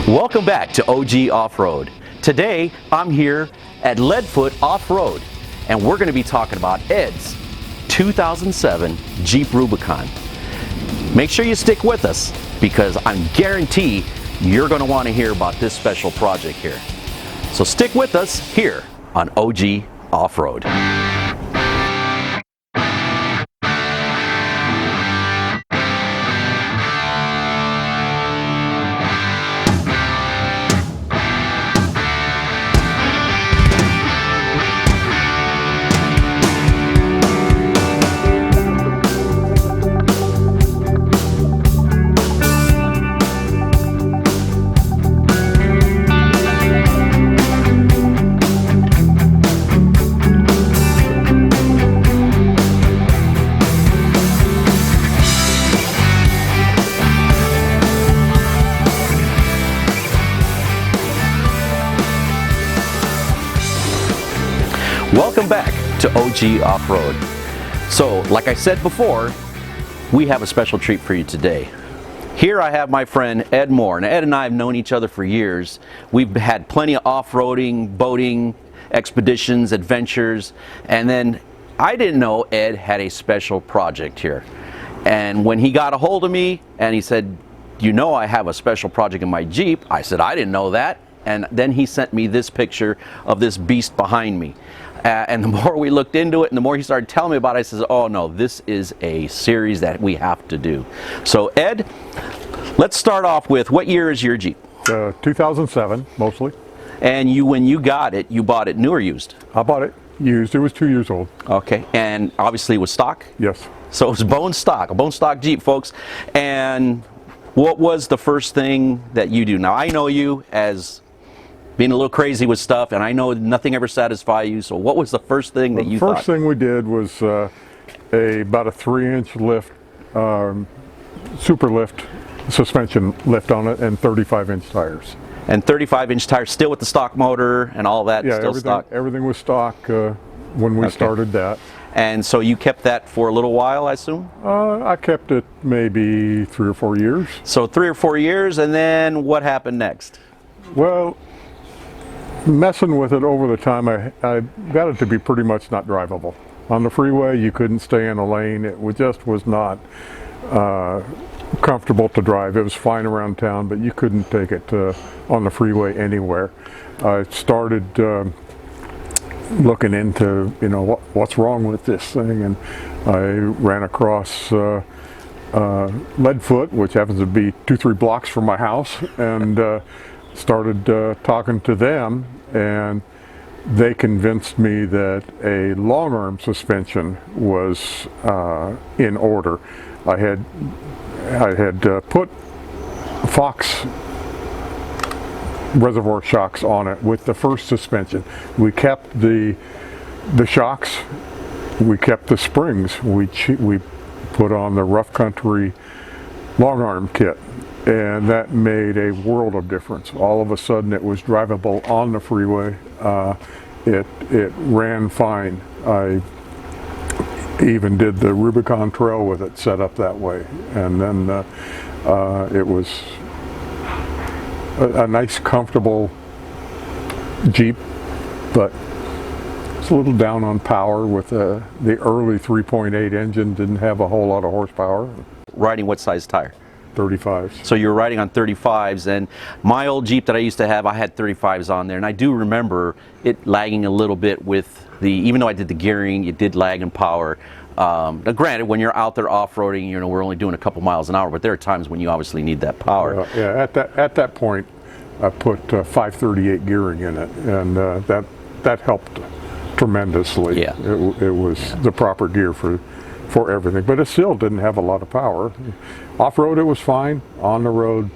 Welcome back to OG Off-Road. Today I'm here at Leadfoot Off-Road and we're going to be talking about Ed's 2007 Jeep Rubicon. Make sure you stick with us because I guarantee you're going to want to hear about this special project here. So stick with us here on OG Off-Road. Welcome back to OG Off-Road. So, like I said before, we have a special treat for you today. Here I have my friend Ed Moore. Now, Ed and I have known each other for years. We've had plenty of off-roading, boating, expeditions, adventures, and then I didn't know Ed had a special project here. And when he got a hold of me and he said, "You know I have a special project in my Jeep," I said, "I didn't know that." And then he sent me this picture of this beast behind me. And the more we looked into it and the more he started telling me about it, I said, "Oh no, this is a series that we have to do." So Ed, let's start off with, what year is your Jeep? 2007, mostly. And when you got it, you bought it new or used? I bought it used. It was 2 years old. Okay, and obviously it was stock? Yes. So it was bone stock, a bone stock Jeep, folks. And what was the first thing that you do? Now I know you as being a little crazy with stuff, and I know nothing ever satisfies you, so what was the first thing that you thought? The first thing we did was about a 3-inch lift, super lift, suspension lift on it, and 35-inch tires. And 35-inch tires, still with the stock motor and all that? Yeah, still stock? Everything was stock when we started that. And so you kept that for a little while, I assume? I kept it maybe 3 or 4 years. So 3 or 4 years, and then what happened next? Well, messing with it over the time, I got it to be pretty much not drivable. On the freeway, you couldn't stay in a lane. It just was not comfortable to drive. It was fine around town, but you couldn't take it on the freeway anywhere. I started looking into, what's wrong with this thing, and I ran across Leadfoot, which happens to be 2-3 blocks from my house, and started talking to them, and they convinced me that a long arm suspension was in order. I had put Fox reservoir shocks on it with the first suspension. We kept the shocks, we kept the springs, we put on the rough country long arm kit. And that made a world of difference. All of a sudden it was drivable on the freeway. It ran fine. I even did the Rubicon Trail with it set up that way. And then it was a nice, comfortable Jeep, but it's a little down on power with the early 3.8 engine. Didn't have a whole lot of horsepower. Riding what size tire? 35s. So you're riding on 35s, and my old Jeep that I used to have, I had 35s on there, and I do remember it lagging a little bit with even though I did the gearing, it did lag in power. Now granted, when you're out there off-roading, we're only doing a couple miles an hour, but there are times when you obviously need that power. Yeah, at that point, I put 538 gearing in it, and that helped tremendously. Yeah. It was the proper gear for everything, but it still didn't have a lot of power. Off-road it was fine. On the road,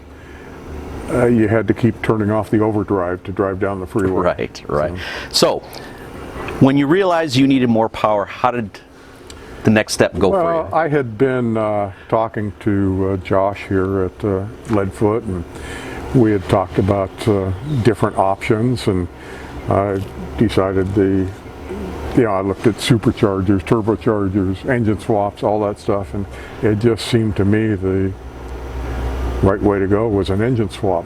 you had to keep turning off the overdrive to drive down the freeway. Right. So when you realized you needed more power, how did the next step go for you? I had been talking to Josh here at Leadfoot, and we had talked about different options, and I decided I looked at superchargers, turbochargers, engine swaps, all that stuff, and it just seemed to me the right way to go was an engine swap.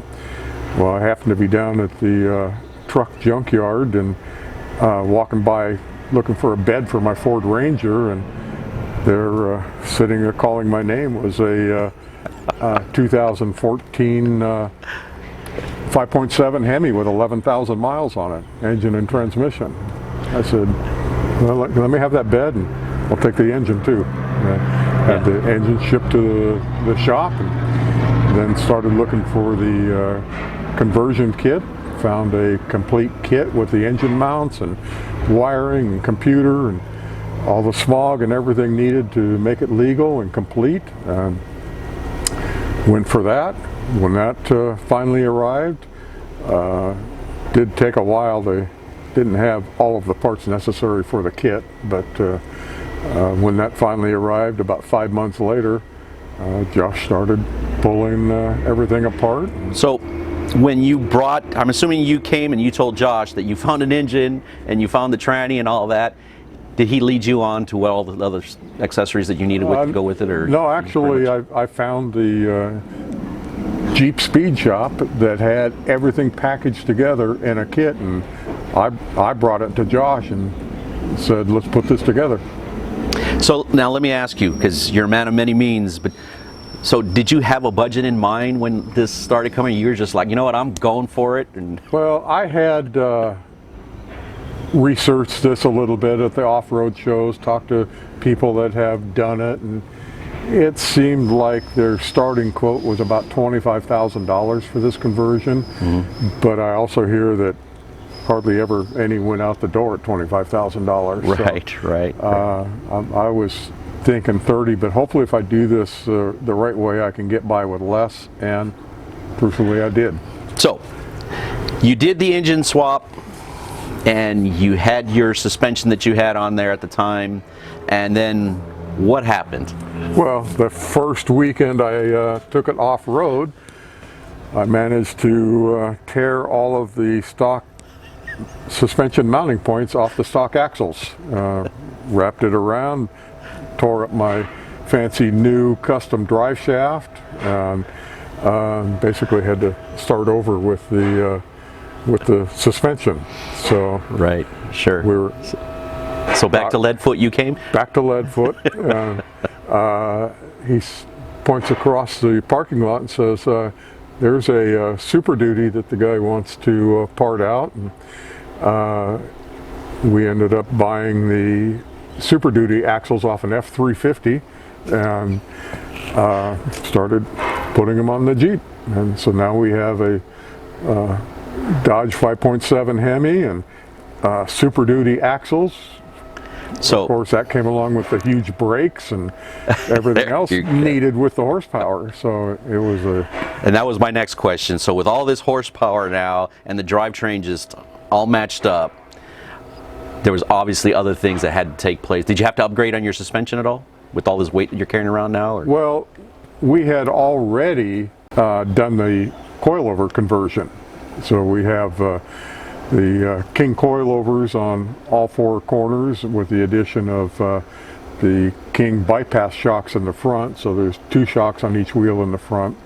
Well, I happened to be down at the truck junkyard and walking by looking for a bed for my Ford Ranger, and there sitting there calling my name was a 2014 5.7 Hemi with 11,000 miles on it, engine and transmission. I said, well, let me have that bed and I'll take the engine too. Had the engine shipped to the shop, and then started looking for the conversion kit. Found a complete kit with the engine mounts and wiring and computer and all the smog and everything needed to make it legal and complete. Went for that. When that finally arrived, did take a while. They didn't have all of the parts necessary for the kit, but when that finally arrived about 5 months later, Josh started pulling everything apart. So when you brought, I'm assuming you came and you told Josh that you found an engine and you found the tranny and all that. Did he lead you on to what all the other accessories that you needed to go with it? Or no, actually I found the Jeep Speed Shop that had everything packaged together in a kit, and I brought it to Josh and said, let's put this together. So now let me ask you, because you're a man of many means, but so did you have a budget in mind when this started coming? You were just like, you know what, I'm going for it? And well, I had researched this a little bit at the off-road shows, talked to people that have done it, and it seemed like their starting quote was about $25,000 for this conversion. Mm-hmm. But I also hear that hardly ever any went out the door at $25,000. Right, so, right. I was thinking 30, but hopefully if I do this the right way, I can get by with less, and truthfully I did. So you did the engine swap, and you had your suspension that you had on there at the time, and then what happened? Well, the first weekend I took it off-road, I managed to tear all of the stock suspension mounting points off the stock axles, wrapped it around, tore up my fancy new custom drive shaft, and basically had to start over with the suspension. So right, sure. We were so back to Leadfoot you came? Back to Leadfoot. He points across the parking lot and says, there's a Super Duty that the guy wants to part out. And, we ended up buying the Super Duty axles off an F350 and started putting them on the Jeep. And so now we have a Dodge 5.7 Hemi and Super Duty axles. So, of course, that came along with the huge brakes and everything else needed with the horsepower. So it was and that was my next question. So with all this horsepower now and the drivetrain just all matched up, there was obviously other things that had to take place. Did you have to upgrade on your suspension at all with all this weight that you're carrying around now? Or? Well, we had already done the coilover conversion. So we have the King coilovers on all four corners with the addition of the King bypass shocks in the front. So there's 2 shocks on each wheel in the front.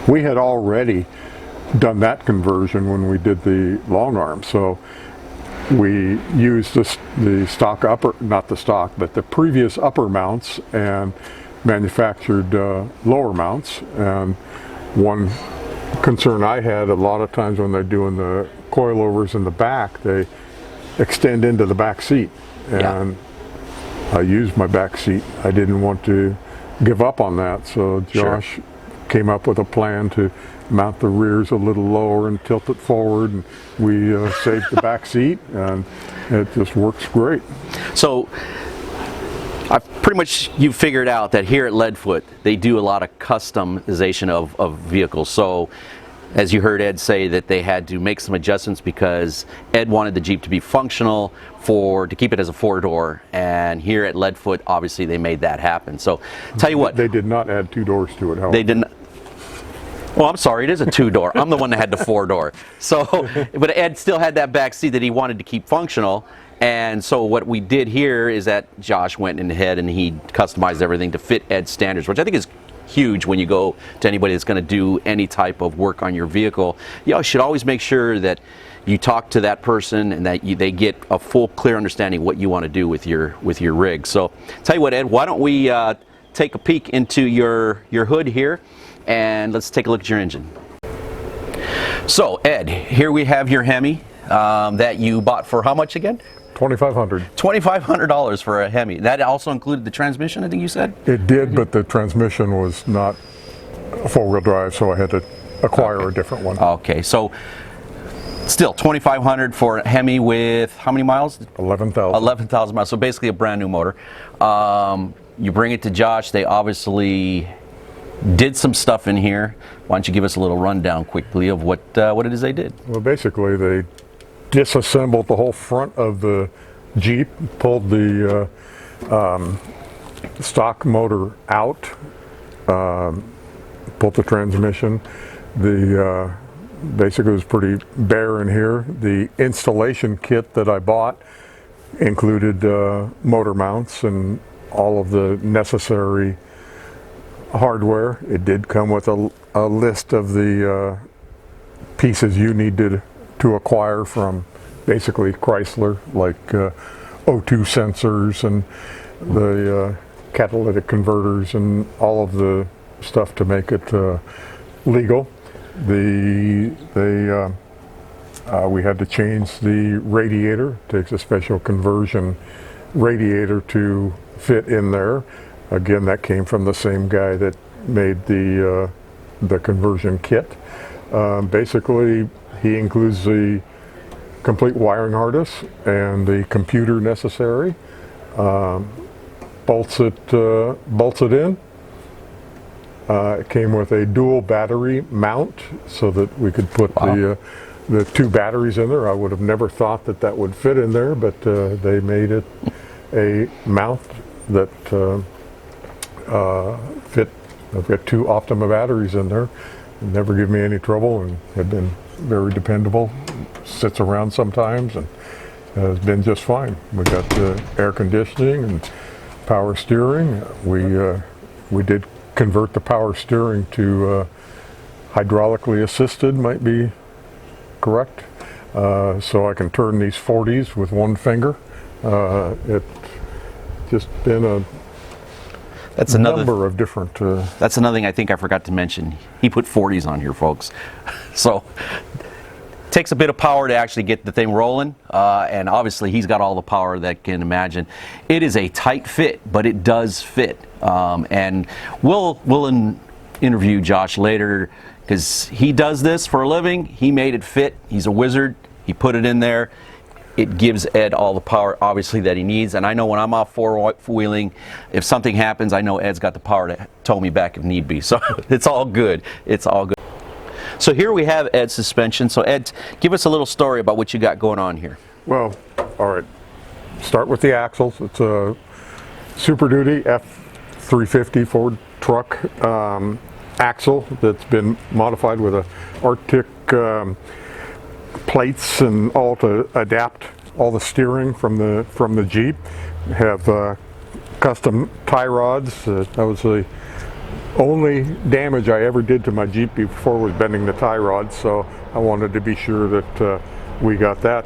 We had already done that conversion when we did the long arm. So we used the stock upper, not the stock, but the previous upper mounts and manufactured lower mounts. And one concern I had a lot of times when they're doing the coilovers in the back, they extend into the back seat, and I used my back seat. I didn't want to give up on that, so Josh came up with a plan to mount the rears a little lower and tilt it forward, and we saved the back seat, and it just works great. So pretty much you figured out that here at Leadfoot they do a lot of customization of vehicles. So as you heard Ed say, that they had to make some adjustments because Ed wanted the Jeep to be functional to keep it as a 4-door, and here at Leadfoot obviously they made that happen. So tell you what, they did not add 2 doors to it, however. They didn't. Well, I'm sorry, it is a 2-door. I'm the one that had the 4-door. So, but Ed still had that back seat that he wanted to keep functional. And so what we did here is that Josh went in ahead and he customized everything to fit Ed's standards, which I think is huge when you go to anybody that's going to do any type of work on your vehicle. You should always make sure that you talk to that person and that they get a full, clear understanding of what you want to do with your rig. So, tell you what, Ed, why don't we take a peek into your hood here, and let's take a look at your engine. So, Ed, here we have your Hemi that you bought for how much again? $2,500. $2,500 for a Hemi. That also included the transmission, I think you said? It did, but the transmission was not four-wheel drive, so I had to acquire a different one. Okay, so still $2,500 for a Hemi with how many miles? 11,000. 11,000 miles, so basically a brand new motor. You bring it to Josh, they obviously did some stuff in here. Why don't you give us a little rundown quickly of what it is they did? Well, basically they disassembled the whole front of the Jeep, pulled the stock motor out, pulled the transmission. Basically it was pretty bare in here. The installation kit that I bought included motor mounts and all of the necessary hardware. It did come with a list of the pieces you needed to acquire from basically Chrysler, like O2 sensors and the catalytic converters and all of the stuff to make it legal. We had to change the radiator. It takes a special conversion radiator to fit in there. Again, that came from the same guy that made the conversion kit. Basically, he includes the complete wiring harness and the computer necessary. Bolts it in. It came with a dual battery mount so that we could put the two batteries in there. I would have never thought that would fit in there, but they made it a mount that fit. I've got two Optima batteries in there. Never give me any trouble and have been very dependable. Sits around sometimes and has been just fine. We got the air conditioning and power steering. We did convert the power steering to hydraulically assisted, might be correct. So I can turn these 40s with one finger. It's just been that's a number of different. That's another thing I think I forgot to mention. He put 40s on here, folks. So it takes a bit of power to actually get the thing rolling, and obviously he's got all the power that can imagine. It is a tight fit, but it does fit. And we'll interview Josh later because he does this for a living. He made it fit. He's a wizard. He put it in there. It gives Ed all the power, obviously, that he needs. And I know when I'm off four-wheeling, if something happens, I know Ed's got the power to tow me back if need be. So it's all good. It's all good. So here we have Ed's suspension. So Ed, give us a little story about what you got going on here. Well, all right. Start with the axles. It's a Super Duty F350 Ford truck axle that's been modified with a Arctic plates and all to adapt all the steering from the Jeep. Have custom tie rods. That was the only damage I ever did to my Jeep before was bending the tie rods, so I wanted to be sure that we got that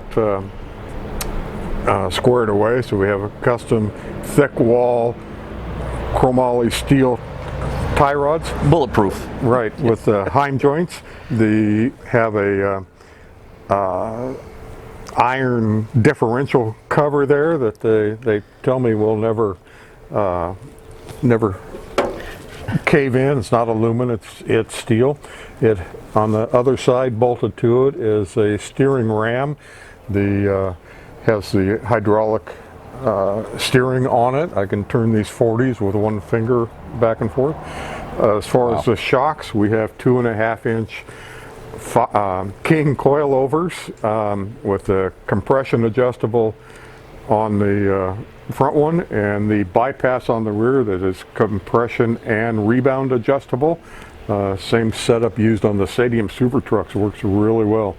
squared away. So we have a custom thick wall chromoly steel tie rods. Bulletproof. Right, with Heim joints. They have a iron differential cover there that they tell me will never cave in. It's not aluminum, it's steel. It on the other side bolted to it is a steering ram. Has the hydraulic steering on it. I can turn these 40s with one finger back and forth. As far as the shocks, we have 2.5-inch King coilovers with the compression adjustable on the front one and the bypass on the rear that is compression and rebound adjustable. Same setup used on the Stadium Super Trucks, works really well.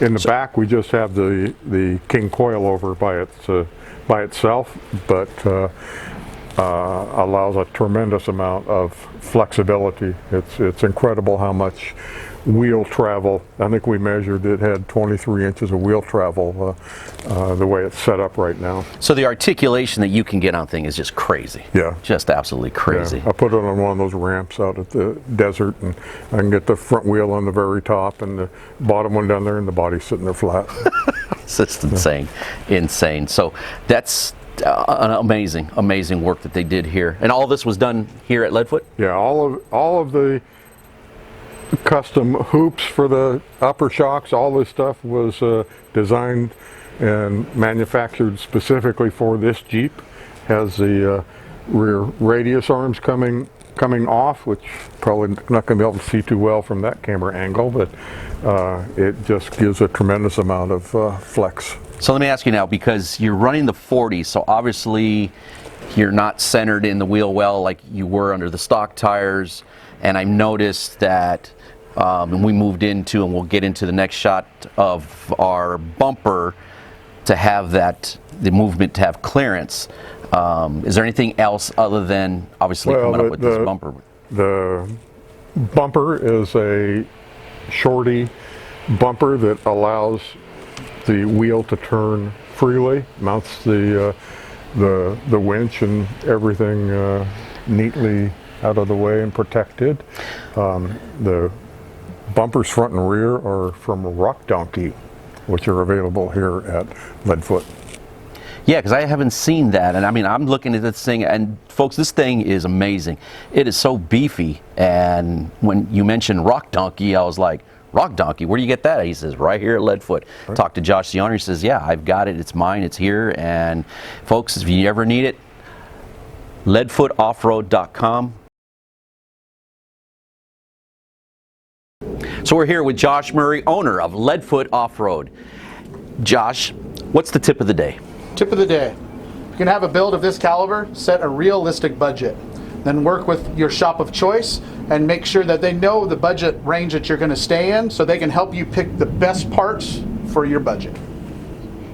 In the back we just have the King coilover by itself, but allows a tremendous amount of flexibility. It's incredible how much wheel travel. I think we measured it had 23 inches of wheel travel the way it's set up right now. So the articulation that you can get on thing is just crazy. Yeah. Just absolutely crazy. Yeah. I put it on one of those ramps out at the desert, and I can get the front wheel on the very top and the bottom one down there, and the body's sitting there flat. It's just insane. Insane. So that's an amazing work that they did here. And all this was done here at Leadfoot? Yeah, all of the custom hoops for the upper shocks, all this stuff was designed and manufactured specifically for this Jeep. Has the rear radius arms coming off, which probably not going to be able to see too well from that camera angle, but it just gives a tremendous amount of flex. So let me ask you now, because you're running the 40, so obviously you're not centered in the wheel well like you were under the stock tires, and I've noticed that we moved into, and we'll get into the next shot of our bumper, to have that, the movement to have clearance. Is there anything else other than obviously coming up with this bumper? The bumper is a shorty bumper that allows the wheel to turn freely, mounts the winch and everything neatly out of the way and protected. The bumpers front and rear are from Rock Donkey, which are available here at Leadfoot. Yeah, because I haven't seen that, and I mean, I'm looking at this thing, and folks, this thing is amazing. It is so beefy, and when you mentioned Rock Donkey, I was like, Rock Donkey, where do you get that? He says, right here at Leadfoot. Right. Talked to Josh, the owner. He says, yeah, I've got it. It's mine. It's here. And folks, if you ever need it, leadfootoffroad.com. So we're here with Josh Murray, owner of Leadfoot Off-Road. Josh, what's the tip of the day? Tip of the day. You can have a build of this caliber, set a realistic budget. Then work with your shop of choice and make sure that they know the budget range that you're going to stay in, so they can help you pick the best parts for your budget.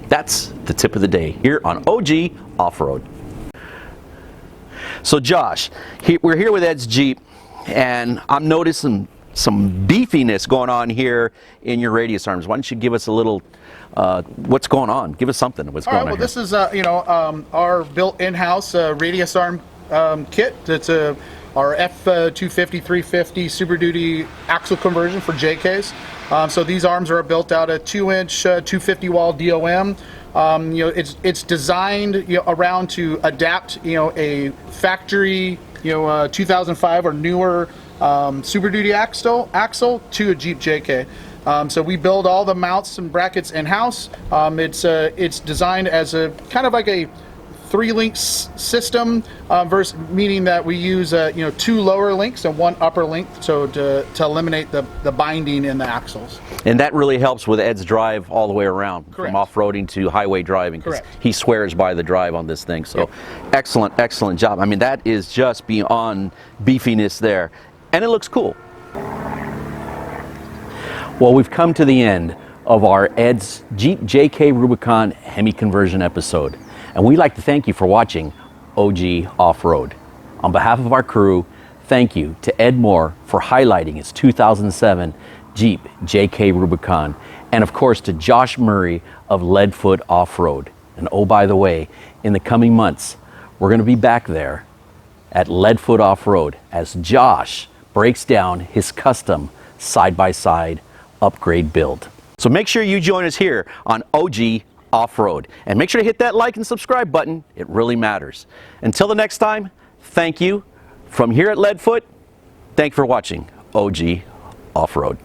That's the tip of the day here on OG Off-Road. So Josh, we're here with Ed's Jeep, and I'm noticing some beefiness going on here in your radius arms. Why don't you give us a little, what's going on? Give us something. What's going on? Well, here? this is our built in-house radius arm kit. It's our F250 350 Super Duty axle conversion for JKs. So these arms are built out of 2-inch 250 wall DOM. It's designed around to adapt a factory 2005 or newer Super Duty axle to a Jeep JK. So we build all the mounts and brackets in-house. It's designed as a kind of like a 3-link system, meaning that we use 2 lower links and 1 upper link, so to eliminate the binding in the axles. And that really helps with Ed's drive all the way around. Correct. From off-roading to highway driving. Correct. He swears by the drive on this thing. So yep. Excellent job. I mean, that is just beyond beefiness there. And it looks cool. Well, we've come to the end of our Ed's Jeep JK Rubicon Hemi conversion episode. And we'd like to thank you for watching OG Off-Road. On behalf of our crew, thank you to Ed Moore for highlighting his 2007 Jeep JK Rubicon. And of course to Josh Murray of Leadfoot Off-Road. And oh, by the way, in the coming months, we're going to be back there at Leadfoot Off-Road as Josh breaks down his custom side-by-side upgrade build. So make sure you join us here on OG Off-Road. And make sure to hit that like and subscribe button. It really matters. Until the next time, thank you. From here at Leadfoot, thank you for watching OG Off-Road.